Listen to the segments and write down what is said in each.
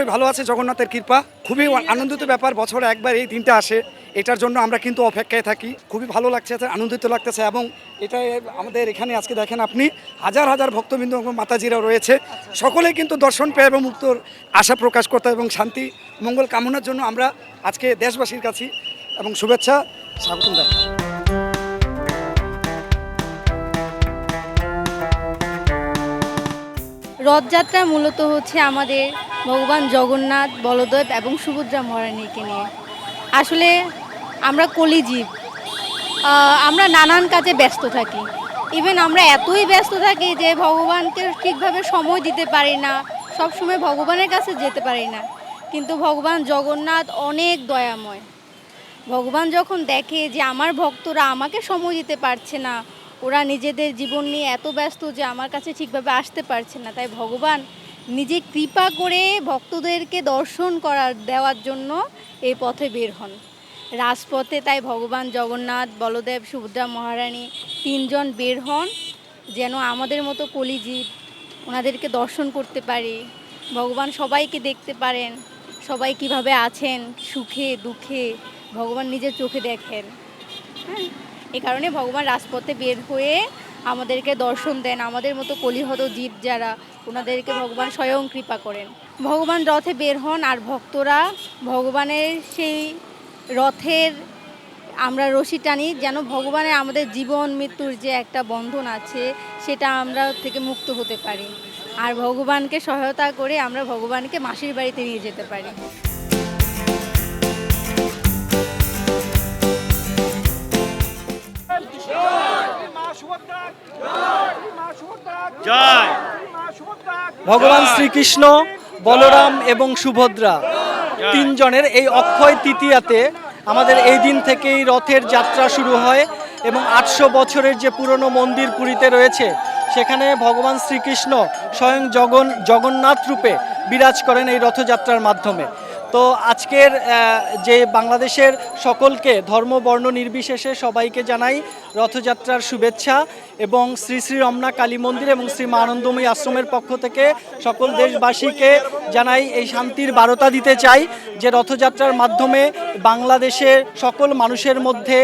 অবশ্যই ভালো আছে, জগন্নাথের কৃপা। খুবই আনন্দিত ব্যাপার, বছরে একবার এই দিনটা আসে, এটার জন্য আমরা কিন্তু অপেক্ষায় থাকি। খুবই ভালো লাগছে, আনন্দিত লাগতেছে। এবং এটা আমাদের এখানে আজকে দেখেন আপনি হাজার হাজার ভক্তবৃন্দ এবং মাতাজিরা রয়েছে, সকলে কিন্তু দর্শন পেয়ে এবং মুক্তর আশা প্রকাশ করতে এবং শান্তি মঙ্গল কামনার জন্য আমরা আজকে দেশবাসীর কাছে এবং শুভেচ্ছা স্বাগতম জানাই। রথযাত্রা মূলত হচ্ছে আমাদের ভগবান জগন্নাথ, বলদেব এবং সুভদ্রা মহারানীকে নিয়ে। আসলে আমরা কলিজীব, আমরা নানান কাজে ব্যস্ত থাকি। ইভেন আমরা এতই ব্যস্ত থাকি যে ভগবানকে ঠিকভাবে সময় দিতে পারি না, সবসময় ভগবানের কাছে যেতে পারি না। কিন্তু ভগবান জগন্নাথ অনেক দয়াময়। ভগবান যখন দেখে যে আমার ভক্তরা আমাকে সময় দিতে পারছে না, ওরা নিজেদের জীবন নিয়ে এত ব্যস্ত যে আমার কাছে ঠিকভাবে আসতে পারছে না, তাই ভগবান নিজে কৃপা করে ভক্তদেরকে দর্শন দেওয়ার জন্য এই পথে বের হন রাজপথে। তাই ভগবান জগন্নাথ, বলদেব, সুভদ্রা মহারানী তিনজন বের হন যেন আমাদের মতো কলিজীব ওনাদেরকে দর্শন করতে পারি, ভগবান সবাইকে দেখতে পারেন, সবাই কিভাবে আছেন, সুখে দুঃখে ভগবান নিজের চোখে দেখেন। হ্যাঁ, এই কারণে ভগবান রাজপথে বের হয়ে আমাদেরকে দর্শন দেন। আমাদের মতো কলিহত জীব যারা, ওনাদেরকে ভগবান স্বয়ং কৃপা করেন। ভগবান রথে বের হন আর ভক্তরা ভগবানের সেই রথের আমরা রশি টানি, যেন ভগবানের আমাদের জীবন মৃত্যুর যে একটা বন্ধন আছে সেটা আমরা থেকে মুক্ত হতে পারি, আর ভগবানকে সহায়তা করে আমরা ভগবানকে মাসির বাড়িতে নিয়ে যেতে পারি। ভগবান শ্রীকৃষ্ণ, বলরাম এবং সুভদ্রা তিনজনের এই অক্ষয় তৃতীয়াতে আমাদের এই দিন থেকেই রথের যাত্রা শুরু হয় এবং 800 বছরের যে পুরনো মন্দির পুরীতে রয়েছে সেখানে ভগবান শ্রীকৃষ্ণ স্বয়ং জগন্নাথ রূপে বিরাজ করেন এই রথযাত্রার মাধ্যমে। তো আজকের যে বাংলাদেশের সকলকে ধর্ম বর্ণ নির্বিশেষে সবাইকে জানাই রথযাত্রার শুভেচ্ছা এবং শ্রী শ্রী রমনা কালী মন্দির এবং শ্রী মা আনন্দময়ী আশ্রমের পক্ষ থেকে সকল দেশবাসীকে জানাই এই শান্তির বার্তা দিতে চাই যে রথযাত্রার মাধ্যমে বাংলাদেশের সকল মানুষের মধ্যে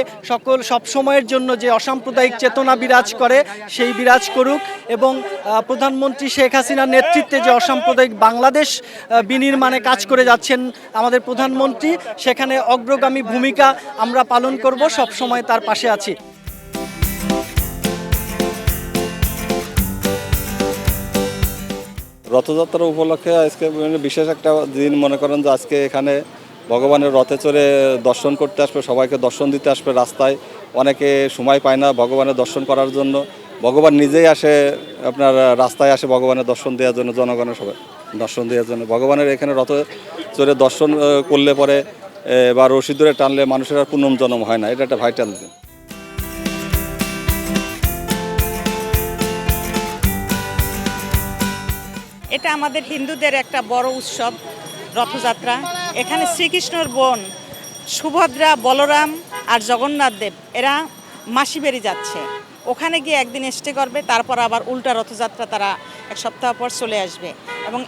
সবসময়ের জন্য যে অসাম্প্রদায়িক চেতনা বিরাজ করে সেই বিরাজ করুক এবং প্রধানমন্ত্রী শেখ হাসিনার নেতৃত্বে যে অসাম্প্রদায়িক বাংলাদেশ বিনির্মাণে কাজ করে যাচ্ছেন আমাদের প্রধানমন্ত্রী, সেখানে অগ্রগামী ভূমিকা আমরা পালন করব, সব সময় তার পাশে আছি। রথযাত্রা উপলক্ষে আজকে বিশেষ একটা দিন মনে করেন যে আজকে এখানে ভগবানের রথে চড়ে দর্শন করতে আসবে, সবাইকে দর্শন দিতে আসবে। রাস্তায় অনেকে সময় পায় না ভগবানের দর্শন করার জন্য, ভগবান নিজেই আসে, আপনার রাস্তায় আসে ভগবানের দর্শন দেওয়ার জন্য, জনগণের সবাই দর্শন দেওয়ার জন্য। ভগবানের এখানে রথে চড়ে দর্শন করলে পরে বা রশি ধরে টানলে মানুষের আর পুনর্জন্ম হয় না, এটা একটা ভাইটাল দিন। এটা আমাদের হিন্দুদের একটা বড় উৎসব রথযাত্রা। এখানে শ্রীকৃষ্ণর বোন সুভদ্রা, বলরাম আর জগন্নাথ দেব এরা মাসি বাড়ি যাচ্ছে, ওখানে গিয়ে একদিন স্টে করবে, তারপর আবার উল্টা রথযাত্রা তারা এক সপ্তাহ পর চলে আসবে। এবং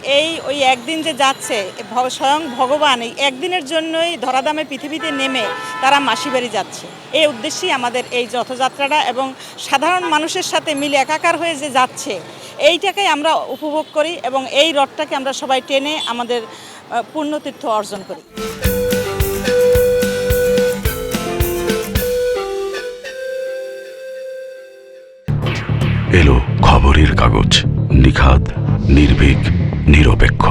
ওই একদিন যে যাচ্ছে স্বয়ং ভগবান এই একদিনের জন্যই ধরাধামে পৃথিবীতে নেমে তারা মাসি বাড়ি যাচ্ছে। এই উদ্দেশ্যেই আমাদের এই রথযাত্রাটা এবং সাধারণ মানুষের সাথে মিলে একাকার হয়ে যে যাচ্ছে এইটাকেই আমরা উপভোগ করি এবং এই রথটাকে আমরা সবাই টেনে আমাদের পুণ্যতীর্থ অর্জন করি। এলো খবরের কাগজ, নিখাদ, নির্ভীক, নিরপেক্ষ।